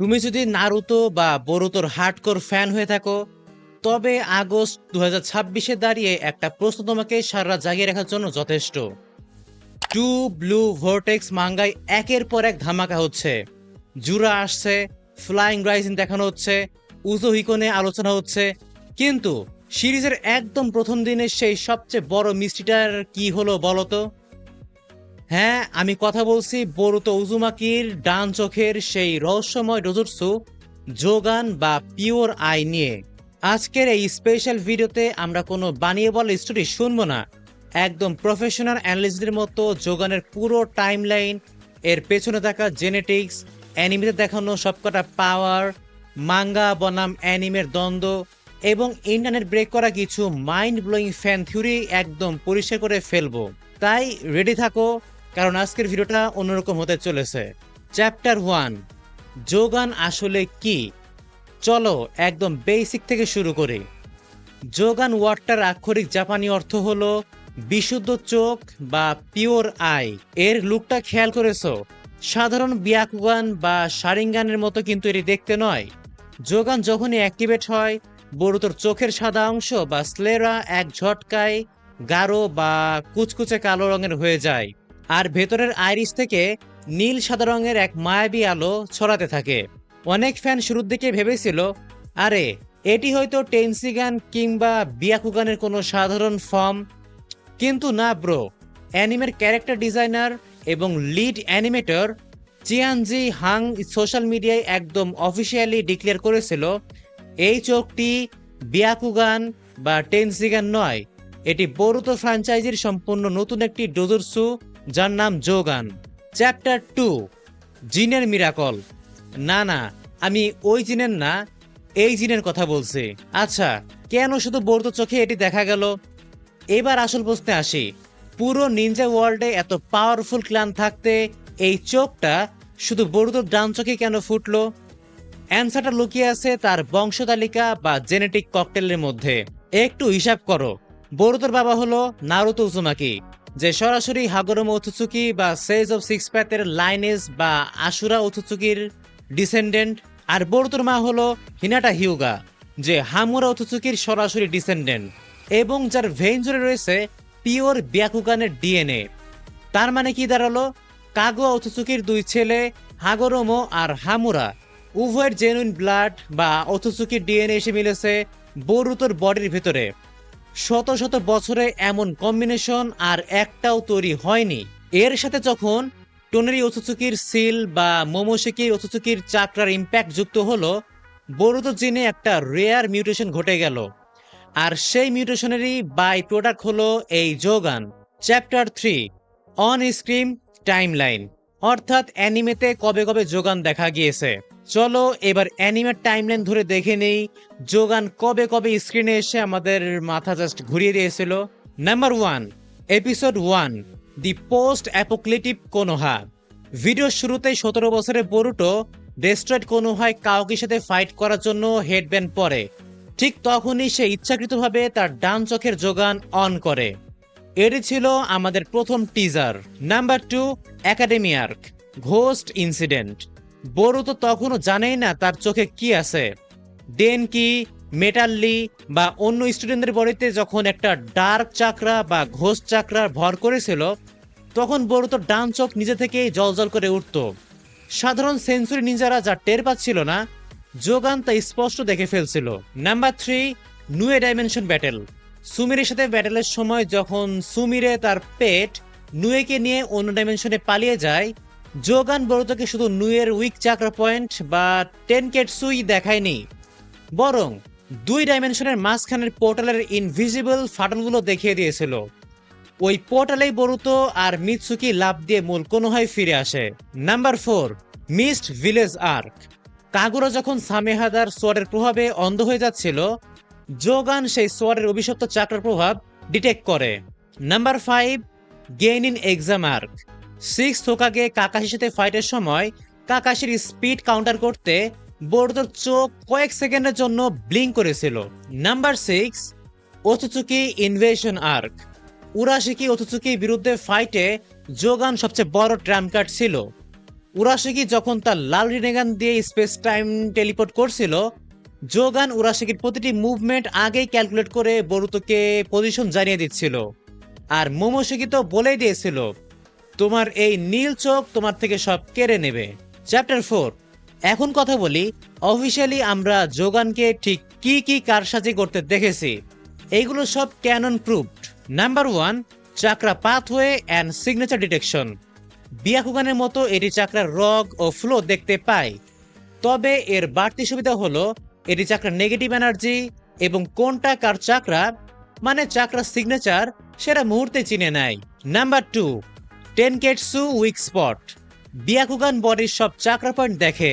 তুমি যদি নারুতো বা বোরুতোর হার্ডকোর ফ্যান হয়ে থাকো, তবে আগস্ট 2026-এ দাঁড়িয়ে একটা প্রশ্ন তোমাকে সারা রাত জাগিয়ে রাখার জন্য যথেষ্ট। টু ব্লু ভোর্টেক্স মাঙ্গায় একের পর এক ধামাকা হচ্ছে। জুরা আসছে, ফ্লাইং রাইজিন দেখানো হচ্ছে, উজোহিকো নিয়ে আলোচনা হচ্ছে, কিন্তু সিরিজের একদম প্রথম দিনের সেই সবচেয়ে বড় মিস্ট্রিটার কি হলো বলো তো? হ্যাঁ, আমি কথা বলছি বোরুতো উজুমাকির ডান চোখের সেই রহস্যময় ডোজুৎসু জোগান বা পিওর আই নিয়ে। আজকের এই স্পেশাল ভিডিওতে আমরা কোনো বানিয়ে বলা স্টোরি শুনবো না। একদম প্রফেশনাল অ্যানালিস্টদের মতো জোগানের পুরো টাইমলাইন, এর পেছনে থাকা জেনেটিক্স, অ্যানিমেতে দেখানো সবকটা পাওয়ার, মাঙ্গা বনাম অ্যানিমের দ্বন্দ্ব এবং ইন্টারনেট ব্রেক করা কিছু মাইন্ড ব্লোয়িং ফ্যান থিওরি একদম পরিষ্কার করে ফেলবো। তাই রেডি থাকো, কারণ আজকের ভিডিওটা অন্যরকম হতে চলেছে। চ্যাপ্টার 1, জোগান আসলে কি? চলো একদম বেসিক থেকে শুরু করি। জোগান ওয়ার্ডটার আক্ষরিক জাপানি অর্থ হলো বিশুদ্ধ চোখ বা পিওর আই। এর লুকটা খেয়াল করেছো? সাধারণ বিয়াকুগান বা শারিঙ্গানের মতো কিন্তু এটি দেখতে নয়। জোগান যখনই অ্যাক্টিভেট হয়, বরুতোর চোখের সাদা অংশ বা স্লেরা এক ঝটকায় গাঢ় বা কুচকুচে কালো রঙের হয়ে যায়, আর ভেতরের আইরিশ থেকে নীল সাদা রঙের এক মায়াবী আলো ছড়াতে থাকে। অনেক ফ্যান শুরুর দিকে ভেবেছিল, আরে এটি হয়তো টেনসিগান কিংবা বিয়াকুগানের কোনো সাধারণ ফর্ম, কিন্তু না ব্রো। অ্যানিমের ক্যারেক্টার ডিজাইনার এবং লিড অ্যানিমেটর চিয়ানজি হাং সোশ্যাল মিডিয়ায় একদম অফিসিয়ালি ডিক্লেয়ার করেছিল, এই চোখটি বিয়াকুগান বা টেনসিগান নয়, এটি বোরুতো ফ্র্যাঞ্চাইজির সম্পূর্ণ নতুন একটি ডোজুৎসু, যার নাম জোগান। চ্যাপ্টার 2, জিনের মিরাকল। না না, আমি ওই জিনের না, এই জিনের কথা বলছি। আচ্ছা, কেন শুধু বোরুতো চোখে এটি দেখা গেল? এবার আসল প্রশ্নে আসি। পুরো নিনজা ওয়ার্ল্ডে এত পাওয়ারফুল ক্লান থাকতে এই চোখটা শুধু বোরুতোর ডান চোখে কেন ফুটলো? অ্যান্সারটা লুকিয়ে আছে তার বংশতালিকা বা জেনেটিক ককটেলের মধ্যে। একটু হিসাব করো, বোরুতোর বাবা হলো নারুতো উজুমাকি, যে সরাসরি হাগোরোমা ওতসুকি বা সেজ অফ সিক্স প্যাথের লাইনেজ বা আশুরা ওতসুকির ডিসেন্ডেন্ট, আর বোরুতোর মা হলো হিনাটা হিউগা, যে হামুরা ওতসুকির সরাসরি ডিসেন্ডেন্ট এবং যার ভেইন জুড়ে রয়েছে পিওর ব্যাকুগানের ডিএনএ। তার মানে কি দাঁড়ালো? কাগুয়া ওতসুকির দুই ছেলে হাগোরোমো আর হামুরা উভয়ের জেনুইন ব্লাড বা ওতসুকির ডিএনএ এসে মিলেছে বোরুতোর বডির ভেতরে। শত শত বছরে এমন কম্বিনেশন আর একটাও তৈরি হয়নি। এর সাথে যখন টোনেরি ওতসুকির সিল বা মোমোশিকি ওতসুকির চাকরার ইম্প্যাক্ট যুক্ত হলো, বোরুতো জিনে একটা রেয়ার মিউটেশন ঘটে গেল, আর সেই মিউটেশনেরই বাই প্রোডাক্ট হলো এই জোগান। চ্যাপ্টার 3, অন স্ক্রিন টাইমলাইন, অর্থাৎ অ্যানিমেতে কবে কবে জোগান দেখা গিয়েছে। চলো এবার অ্যানিমের টাইমলাইন ধরে দেখে নেই জোগান কবে কবে স্ক্রিনে এসে আমাদের মাথা জাস্ট ঘুরিয়ে দিয়েছিল। Number 1, episode 1, the post apocalyptic Konoha. ভিডিওর শুরুতেই 17 বছরের বোরুটো ডেস্ট্রয়েড কোনোহায় কাওকির সাথে ফাইট করার জন্য হেডব্যান্ড পরে। ঠিক তখনই সে ইচ্ছাকৃতভাবে তার ডান চোখের জোগান অন করে। এটি ছিল আমাদের প্রথম teaser. Number 2, academy arc, ghost incident. Boruto তখনও জানেই না তার চোখে কি আছে। ডেন কি, মেটাল্লি বা অন্য স্টুডেন্টদের বডিতে যখন একটা ডার্ক চাকরা বা ঘোস্ট চাকরা ভর করেছিল, তখন বোরুতোর ডান চোখ নিজে থেকেই জলজল করে উঠত। সাধারণ সেন্সরি নিনজারা যা টের পাচ্ছিল না, জোগান তা স্পষ্ট দেখে ফেলছিল। নাম্বার 3, নুয়ে ডাইমেনশন ব্যাটেল। সুমিরের সাথে ব্যাটেলের সময় যখন সুমিরে তার পেট নুয়েকে নিয়ে অন্য ডাইমেনশনে পালিয়ে যায়, জোগান বোরুতোকে শুধু নুয়ের উইক চাকরা পয়েন্ট বা টেনকেটসুই দেখায়নি, বরং 2 ডাইমেনশনের মাঝখানের পোর্টালের ইনভিজিবল ফাটলগুলো দেখিয়ে দিয়েছিল। ওই পোর্টালেই বোরুতো আর মিৎসুকি লাভ দিয়ে মূল কোনোহায় ফিরে আসে। Number 4, mist village arc. Kagura যখন সামেহাদার সোয়ারের প্রভাবে অন্ধ হয়ে যাচ্ছিল, জোগান সেই সোয়ারের অভিশপ্ত চাকরার প্রভাব ডিটেক্ট করে। Number 5, gain in exam arc. 6 Hokage কাকাশির সাথে ফাইটের সময় কাকাশির স্পিড কাউন্টার করতে বোরুতোর চোখ কয়েক সেকেন্ডের জন্য ব্লিঙ্ক করেছিল। Number 6, Otsutsuki invasion arc. Urashiki ওতসুকির বিরুদ্ধে ফাইটে জোগান সবচেয়ে বড় ট্রাম্প কার্ড ছিল। উরাশিকি যখন তার লাল রিনেগান দিয়ে স্পেস টাইম টেলিপোর্ট করছিল, জোগান উরাশিকির প্রতিটি মুভমেন্ট আগেই ক্যালকুলেট করে বরুতোকে পজিশন জানিয়ে দিচ্ছিল। আর মোমোশিকি তো বলেই দিয়েছিল, তোমার এই নীল চোখ তোমার থেকে সব কেড়ে নেবে। চ্যাপ্টার 4। এখন কথা বলি, অফিসিয়ালি আমরা জোগানকে ঠিক কি কি কারসাজি করতে দেখেছি। এইগুলো সব canon proved. Number 1, chakra pathway and signature detection. বিয়াকুগানের মতো এটি চাকরার রগ ও ফ্লো দেখতে পায়, তবে এর বাড়তি সুবিধা হলো এটি চাকরার নেগেটিভ এনার্জি এবং কোনটা কার চাকরা, মানে চাকরা সিগনেচার, সেটা মুহূর্তে চিনে নেয়। Number 2, Tenketsu weak spot. Byakugan বডির সব চাকরা পয়েন্ট দেখে,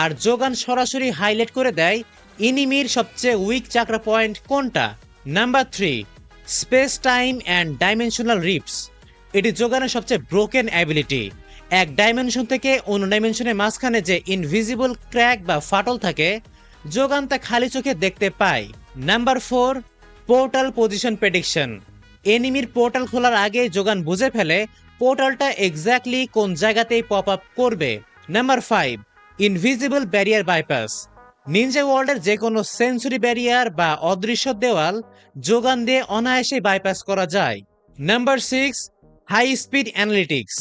আর জোগান সরাসরি হাইলাইট করে দেয় ইনিমির সবচেয়ে উইক চাকরা পয়েন্ট কোনটা। Number 3, space time and dimensional ribs. এটি জোগানের সবচেয়ে ব্রোকেন অ্যাবিলিটি। এক ডাইমেনশন থেকে অন্য ডাইমেনশনের মাঝখানে যে ইনভিজিবল ক্র্যাক বা ফাটল থাকে, জোগান তা খালি চোখে দেখতে পায়। Number 4, portal position prediction. এনিমির পোর্টাল খোলার আগে জোগান বুঝে ফেলে পোর্টালটা এক্স্যাক্টলি কোন জায়গাতেই পপ আপ করবে। Number 5, invisible barrier bypass. Ninja ওয়ার্ল্ডের যে কোনো সেন্সরি ব্যারিয়ার বা অদৃশ্য দেওয়াল জোগান দিয়ে অনায়াসে বাইপাস করা যায়। Number 6, high speed analytics.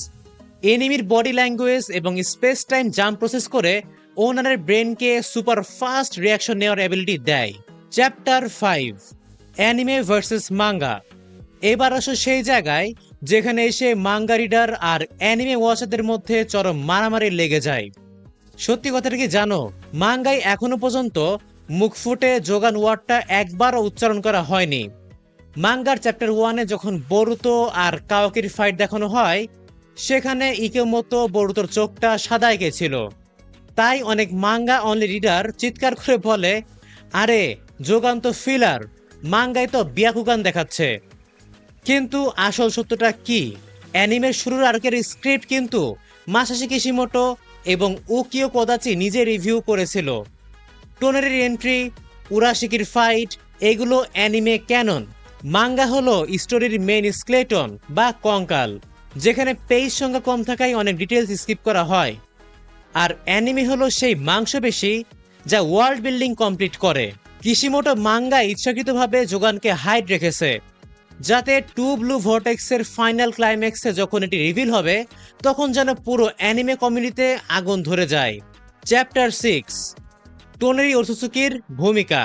এনিমির বডি ল্যাঙ্গুয়েজ এবং স্পেস টাইম জাম্প প্রসেস করে ওনারের ব্রেনকে সুপার ফাস্ট রিয়াকশন নেওয়ার অ্যাবিলিটি দেয়। Chapter 5, anime versus manga. এবার আসো সেই জায়গায় যেখানে এসে মাঙ্গা রিডার আর অ্যানিমে ওয়াচারদের মধ্যে চরম মারামারি লেগে যায়। সত্যি কথাটা কি জানো, মাঙ্গায় এখনো পর্যন্ত মুখ ফুটে জোগান ওয়ার্ডটা একবারও উচ্চারণ করা হয়নি। মাঙ্গার চ্যাপ্টার 1-এ যখন বরুতো আর কাওয়াকির ফাইট দেখানো হয়, সেখানে ইকেমোতো বরুতোর চোখটা সাদা এঁকেছিল। তাই অনেক মাঙ্গা অনলি রিডার চিৎকার করে বলে, আরে জোগান তো ফিলার, মাঙ্গায় তো বিয়াকুগান দেখাচ্ছে। কিন্তু আসল সত্যটা কি? অ্যানিমের শুরুর আর্কের স্ক্রিপ্ট কিন্তু মাসাশি কিশিমোটো এবং উকিও কোদাচি নিজে রিভিউ করেছিল। টোনারির এন্ট্রি, উরাশিকির ফাইট, এগুলো অ্যানিমে ক্যানন। মাঙ্গা হলো স্টোরির মেইন স্কেলেটন বা কঙ্কাল, যেখানে পেজ সংখ্যা কম থাকায় অনেক ডিটেলস স্কিপ করা হয়। আর অ্যানিমে হলো সেই মাংসপেশি যা ওয়ার্ল্ড বিল্ডিং কমপ্লিট করে। কিশিমোটো মাঙ্গা ইচ্ছাকৃতভাবে জোগানকে হাইড রেখেছে, যাতে টু ব্লু ভর্টেক্সের ফাইনাল ক্লাইম্যাক্সে যখন এটি রিভিল হবে, তখন যেন পুরো অ্যানিমে কমিউনিটিতে আগুন ধরে যায়। চ্যাপ্টার 6, টোনারি ওটসুসুকির ভূমিকা।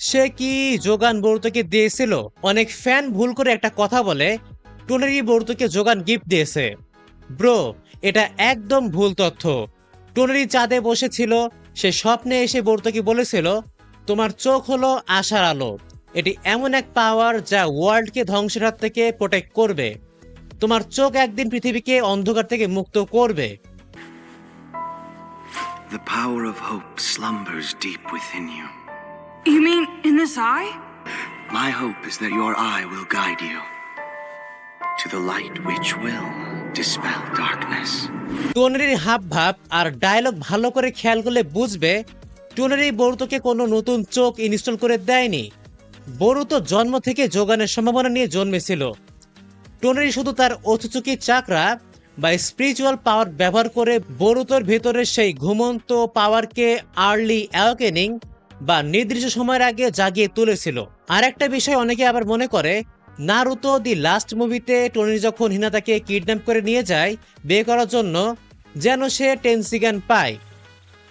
সে কি জোগান বরুতোকে দিয়েছিল? অনেক ফ্যান ভুল করে একটা কথা বলে টোনারি বরুতোকে জোগান গিফট দিয়েছে। ব্রো, এটা একদম ভুল তথ্য। টোনারি চাঁদে বসেছিল, সে স্বপ্নে এসে বরুতোকে বলেছিল, তোমার চোখ হলো আশার আলো। এটি এমন এক পাওয়ার যা ওয়ার্ল্ডকে ধ্বংসের হাত থেকে প্রোটেক্ট করবে। তোমার চোখ একদিন পৃথিবীকে অন্ধকার থেকে মুক্ত করবে। The power of hope slumbers deep within you. You mean in this eye? My hope is that your eye will guide you to the light which will dispel darkness. টোনারির হাব ভাব আর ডায়লগ ভালো করে খেয়াল করলে বুঝবে টোনারি বরুতোকে কোনো নতুন চোখ ইনস্টল করে দেয়নি। বরুতো জন্ম থেকে জোগানের সম্ভাবনা নিয়ে জন্মেছিল। টোনারি শুধু তার ওটসুকি চাকরা বা স্পিরিচুয়াল পাওয়ার ব্যবহার করে বরুতোর ভেতরের সেই ঘুমন্ত পাওয়ারকে আর্লি অ্যাওয়েকেনিং বা নির্দিষ্ট সময়ের আগে জাগিয়ে তুলেছিল। আর একটা বিষয় অনেকে আবার মনে করে, নারুতো দি লাস্ট মুভিতে টোনারি যখন হিনাতাকে কিডন্যাপ করে নিয়ে যায় বিয়ে করার জন্য, যেন সে টেনসিগান পায়,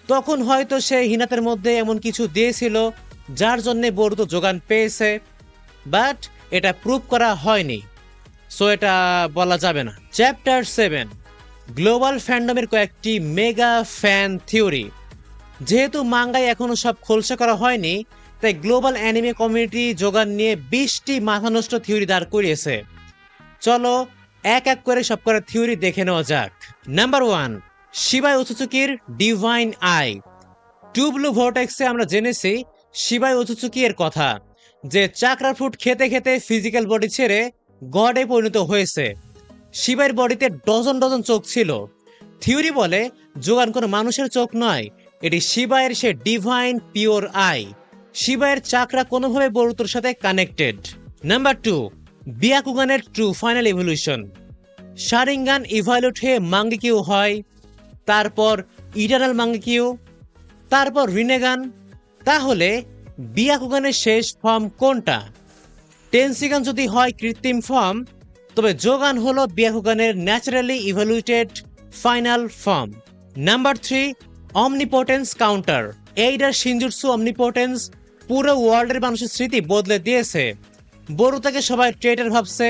তখন হয়তো সে হিনাতার মধ্যে এমন কিছু দিয়েছিল যার জন্য বরুতো জোগান পেয়েছে, বাট এটা প্রুভ করা হয়নি, সো এটা বলা যাবে না। চ্যাপ্টার 7, গ্লোবাল ফ্যান্ডমের কয়েকটি মেগা ফ্যান থিওরি। যেহেতু মাঙ্গায় এখনো সব খোলসা করা হয়নি, তাই গ্লোবাল অ্যানিমে কমিউনিটি জোগান নিয়ে 20টি মাথানষ্ট থিওরি দাঁড় করিয়েছে। চলো এক এক করে সব করা থিওরি দেখে নেওয়া যাক। নাম্বার 1, শিবাই ওটসুকির ডিভাইন আই। টু ব্লু ভর্টেক্সে আমরা জেনেছি শিবাই ওটসুকি এর কথা, যে চাকরা ফ্রুট খেতে খেতে ফিজিক্যাল বডি ছেড়ে গডে পরিণত হয়েছে। শিবাইয়ের বডিতে ডজন ডজন চোখ ছিল। থিওরি বলে জোগান কোনো মানুষের চোখ নয়, এটি শিবাইয়ের সে ডিভাইন পিওর আই। শিবাইয়ের চাকরা কোনোভাবে বরুতোর সাথে কানেক্টেড। নাম্বার 2, বিয়াকুগানের true final evolution. Sharingan evolute হয়ে মাঙ্গিকিউ হয়, তারপর ইটারনাল মাঙ্গিকিউ, তারপর রিনেগান। তাহলে বিয়াকুগানের শেষ ফর্ম কোনটা? টেনসিগান যদি হয় কৃত্রিম ফর্ম, তবে জোগান হলো বিয়াকুগানের naturally evaluated final form. Number 3, omnipotence counter. এইটার শিনজুৎসু অমনিপোটেন্স পুরো ওয়ার্ল্ডের মানুষের স্মৃতি বদলে দিয়েছে। বরুতাকে সবাই ট্রেটার ভাবছে,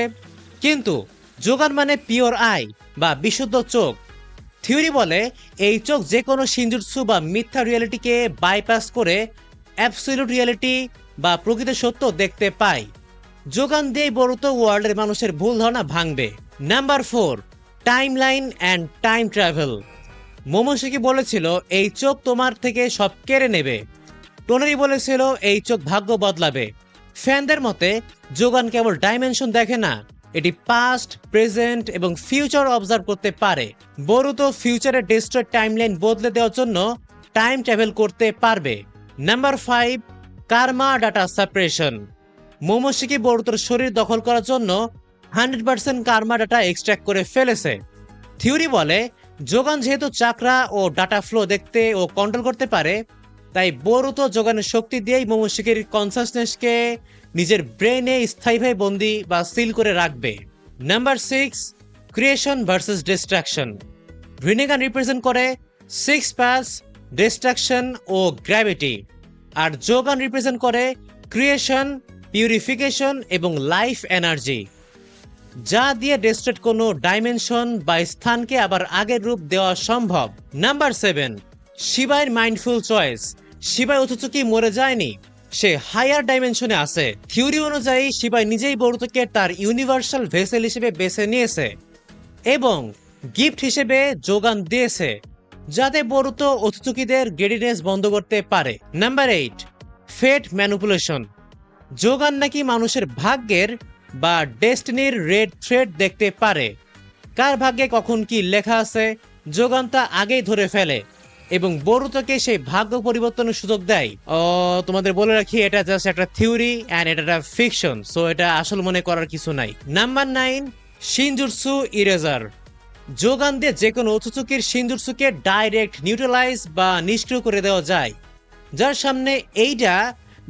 কিন্তু জোগান মানে পিওর আই বা বিশুদ্ধ চোখ। থিওরি বলে এই চোখ যে কোনো শিনজুৎসু বা মিথ্যা রিয়েলিটিকে বাইপাস করে অ্যাবসলিউট রিয়েলিটি বা প্রকৃত সত্য দেখতে পায়। জোগান দিয়ে বরুতো ওয়ার্ল্ডের মানুষের ভুল ধারণা ভাঙবে। Number 4, timeline and time travel. Momoshiki বলেছিল এই চোখ তোমার থেকে সব কেড়ে নেবে। টোনারি বলেছিল এই চোখ ভাগ্য বদলাবে। ফ্যানদের মতে জোগান কেবল ডাইমেনশন দেখে না, এটি পাস্ট, প্রেজেন্ট এবং ফিউচার অবজার্ভ করতে পারে। বরুতো ফিউচারের ডিস্ট্রয়েড টাইমলাইন বদলে দেওয়ার জন্য টাইম ট্রাভেল করতে পারবে। Number 5, karma data separation. Momoshiki বরুতোর শরীর দখল করার জন্য 100% কার্মা ডাটা এক্সট্র্যাক্ট করে ফেলেছে। থিওরি বলে জোগান যেহেতু চাকরা ও ডাটা ফ্লো দেখতে ও কন্ট্রোল করতে পারে, তাই বরুতো জোগানের শক্তি দিয়েই মোমোশিকির কনসাসনেসকে নিজের ব্রেনে স্থায়ীভাবে বন্দি বা সিল করে রাখবে। Number 6, creation versus destruction. Rinnegan represent করে 6 পাস, ডিস্ট্রাকশন ও গ্র্যাভিটি, আর জোগান রিপ্রেজেন্ট করে ক্রিয়েশন, পিউরিফিকেশন এবং লাইফ এনার্জি, যা দিয়ে ডিস্ট্রেট কোনো ডাইমেনশন বা স্থানকে আবার আগের রূপ দেওয়া সম্ভব। নাম্বার 7, শিবাইয়ের মাইন্ডফুল চয়েস। শিবাই অথচকি মরে যায়নি, সে হায়ার ডাইমেনশনে আছে। থিওরি অনুযায়ী শিবাই নিজেই বরুতোকে তার ইউনিভার্সাল ভেসেল হিসেবে বেছে নিয়েছে এবং গিফট হিসেবে যোগান দিয়েছে, যাতে বরুতো অথচকিদের গ্রেডিনেস বন্ধ করতে পারে। নাম্বার 8, ফেট ম্যানিপুলেশন। যোগান নাকি মানুষের ভাগ্যের বা ডেস্টিনির রেড থ্রেড দেখতে পারে। কার ভাগ্যে কখন কি লেখা আছে যোগান তা আগেই ধরে ফেলে এবং বরুতোকে সেই ভাগ্য পরিবর্তনের সুযোগ দেয়। তোমাদের বলে রাখি, এটা জাস্ট একটা থিওরি অ্যান্ড এটা একটা ফিকশন, সো এটা আসল মনে করার কিছু নাই। Number 9, Shinjutsu eraser. যোগান দিয়ে যে কোনো অথচকির শিনজুৎসুকে ডাইরেক্ট নিউট্রালাইজ বা নিষ্ক্রিয় করে দেওয়া যায়, যার সামনে এইটা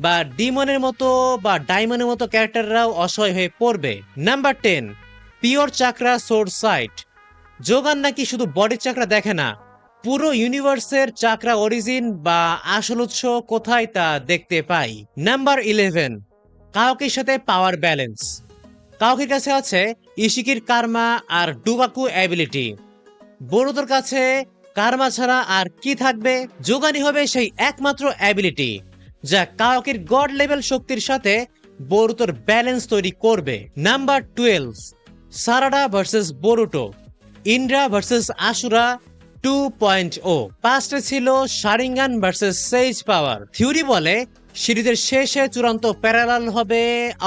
বা ডিমনের মতো বা ডাইমনের মতো ক্যারেক্টাররাও অসহায় হয়ে পড়বে। Number 10, pure চাকরা source site. Jougan নাকি শুধু বডির চাকরা দেখে না, পুরো ইউনিভার্সের চাকরা অরিজিন বা আসল উৎস কোথায় তা দেখতে পাই। নাম্বার 11, কাওকির সাথে পাওয়ার ব্যালেন্স। কাওকির কাছে আছে ইশিকির কার্মা আর ডুগাকু অ্যাবিলিটি। বরুতোর কাছে কার্মা ছাড়া আর কি থাকবে? যোগানই হবে সেই একমাত্র অ্যাবিলিটি যা কাওকির গড লেভেল শক্তির সাথে বরুতোর ব্যালেন্স তৈরি করবে। Number 12, Sarada versus Boruto, Indra versus Ashura 2.0। পাস্টে ছিল Sharingan versus sage power. Theory বলে সিরিজের শেষে চূড়ান্ত প্যারালাল হবে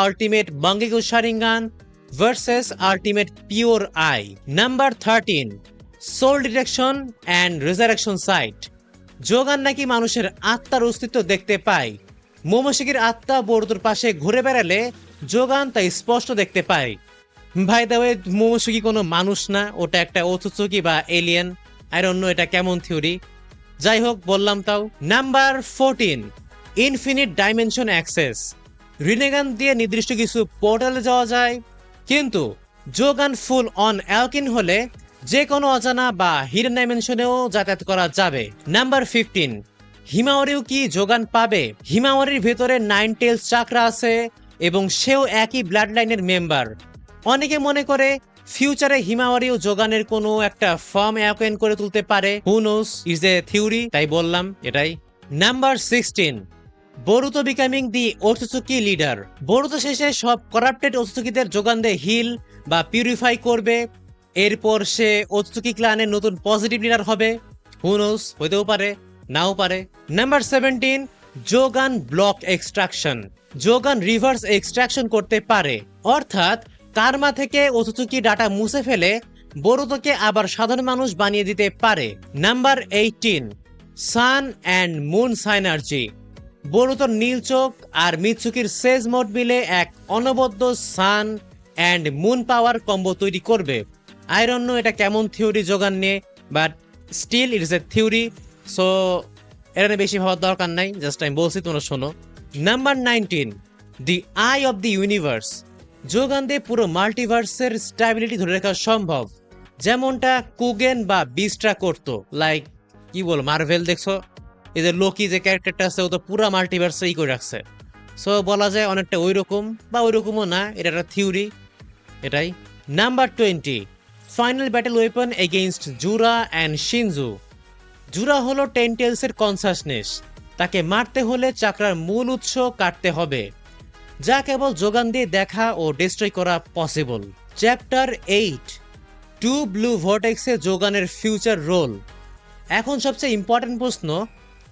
আল্টিমেট বাঙ্গিকু Sharingan versus ultimate pure eye. Number 13, soul detection and resurrection sight. Jougan নাকি মানুষের আত্মার অস্তিত্ব দেখতে পায়। মোমোশিকির আত্মা বরুতোর পাশে ঘুরে বেড়ালে যোগান তা স্পষ্ট দেখতে পায়। ভাই দা ওয়ে, মোমোশিকি কোনো মানুষ না, ওটা একটা অথচকি বা এলিয়েন। আর অন্য এটা কেমন থিওরি, যাই হোক বললাম তাও। Number 14, infinite dimension access. Rinnegan দিয়ে নির্দিষ্ট কিছু পোর্টালে যাওয়া যায়, কিন্তু যোগান ফুল অন অ্যালকিন হলে যে কোনো অজানা বা হিডেন ডাইমেনশনেও যাতায়াত করা যাবে। নাম্বার 15, হিমাওয়ারিও কি যোগান পাবে? হিমাওয়ারির ভেতরে 9 টেলস চাকরা আছে এবং সেও একই ব্লাড লাইনের মেম্বার। অনেকে মনে করে ফিউচারে হিমাওয়ারিও যোগানের কোনো একটা ফর্ম অ্যাকোয়েন করে তুলতে পারে। হু নোস, ইজ এ থিওরি, তাই বললাম এটাই। নাম্বার 16, বরুতো বিকামিং দি অথচকি লিডার। বরুতো শেষে সব করাপ্টেড অথচকিদের যোগান দিয়ে হিল বা পিউরিফাই করবে, এরপর সে অথচকি ক্লানের নতুন পজিটিভ লিডার হবে। হু নোস, হইতেও পারে, নাও পারে। নাম্বার 17, যোগান ব্লক এক্সট্রাকশন। যোগান রিভার্স এক্সট্রাকশন করতে পারে, অর্থাৎ কার্মা থেকে অথচকি ডাটা মুছে ফেলে বরুতোকে আবার সাধারণ মানুষ বানিয়ে দিতে পারে। Number 18, sun and moon synergy. বরুতোর নীল চোখ আর মিৎসুকির সেজ মোড মিলে এক অনবদ্য sun and moon power combo তৈরি করবে। আইরন্য এটা কেমন থিওরি যোগান নিয়ে, but still it is a theory, so এটা নিয়ে বেশি ভাবার দরকার নাই, জাস্ট আমি বলছি তোমরা শোনো। Number 19, the I of the universe. যোগান দিয়ে পুরো মাল্টিভার্সের স্ট্যাবিলিটি ধরে রাখা সম্ভব, যেমনটা কুগেন বা বিস্ট্রা করতো। লাইক কি বল, মার্ভেল দেখছো, এই যে লোকি যে ক্যারেক্টারটা আছে ও তো পুরো মাল্টিভার্সে ই করে রাখছে। সো বলা যায় অনেকটা ওই রকম বা ওই রকমও না, এটা একটা থিওরি, এটাই। Number 20, final battle weapon against Jura and Shinju. Jura হলো টেন্টেলসের কনসাসনেস, তাকে মারতে হলে চাকরার মূল উৎস কাটতে হবে, যা কেবল যোগান দিয়ে দেখা ও ডিস্ট্রয় করা পসিবল। চ্যাপ্টার 8, টু ব্লু ভর্টেক্সে যোগানের ফিউচার রোল। এখন সবচেয়ে ইম্পর্টেন্ট প্রশ্ন,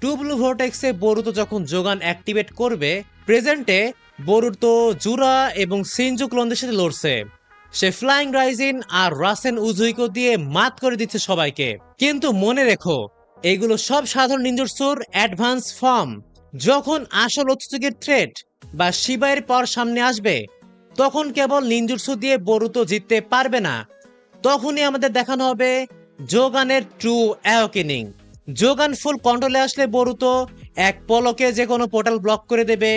টু ব্লু ভর্টেক্সে বরুতো যখন যোগান অ্যাক্টিভেট করবে, প্রেজেন্টে বরুতো জুরা এবং শিনজু ক্লোনদের সাথে লড়ছে। সে ফ্লাইং রাইজিন আর রাসেন উজুইকো দিয়ে মাত করে দিচ্ছে সবাইকে। কিন্তু মনে রেখো, এগুলো সব সাধারণ নিনজুটসুর অ্যাডভান্স ফর্ম। যখন আসল অত্যুকের থ্রেট বা শিবাইয়ের পর সামনে আসবে, তখন কেবল নিনজুটসু দিয়ে বরুতো জিততে পারবে না। তখনই আমাদের দেখানো হবে যোগানের ট্রু অ্যাওকেনিং। যোগান ফুল কন্ট্রোলে আসলে বরুতো এক পলকে যে কোনো পোর্টাল ব্লক করে দেবে।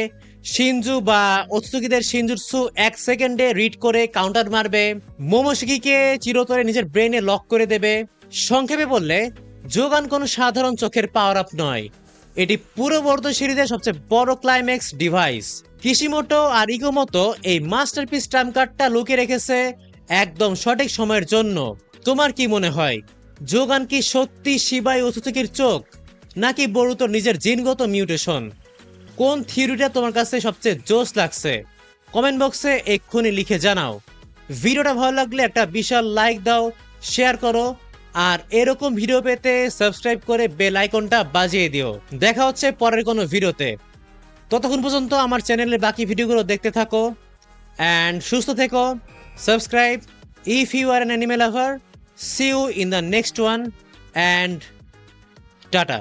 শিনজু বা অত্সুকিদের শিনজুটসু 1 সেকেন্ডে রিড করে কাউন্টার মারবে। মোমোশিকিকে চিরতরে নিজের ব্রেনে লক করে দেবে। সংক্ষেপে বললে, যোগান কোনো সাধারণ চোখের পাওয়ার আপ নয়, এটি পুরো বরুতো সিরিজের সবচেয়ে বড় ক্লাইম্যাক্স ডিভাইস। কিশিমোটো আর ইগোমোতো এই মাস্টারপিস টাইম কার্ডটা লুকিয়ে রেখেছে একদম সঠিক সময়ের জন্য। তোমার কি মনে হয়, যোগান কি সত্যি শিবাই ওৎসুকির চোখ, নাকি বরুতোর নিজের জিনগত মিউটেশন? কোন থিওরিটা তোমার কাছে সবচেয়ে জোস লাগছে? কমেন্ট বক্সে এক্ষুনি লিখে জানাও। ভিডিওটা ভালো লাগলে একটা বিশাল লাইক দাও, শেয়ার করো, আর এরকম ভিডিও পেতে সাবস্ক্রাইব করে বেল আইকনটা বাজিয়ে দিও। দেখা হচ্ছে পরের কোনো ভিডিওতে। ততক্ষণ পর্যন্ত আমার চ্যানেলের বাকি ভিডিওগুলো দেখতে থাকো অ্যান্ড সুস্থ থেকো। Subscribe if you are an anime lover. See you in the next one and tata.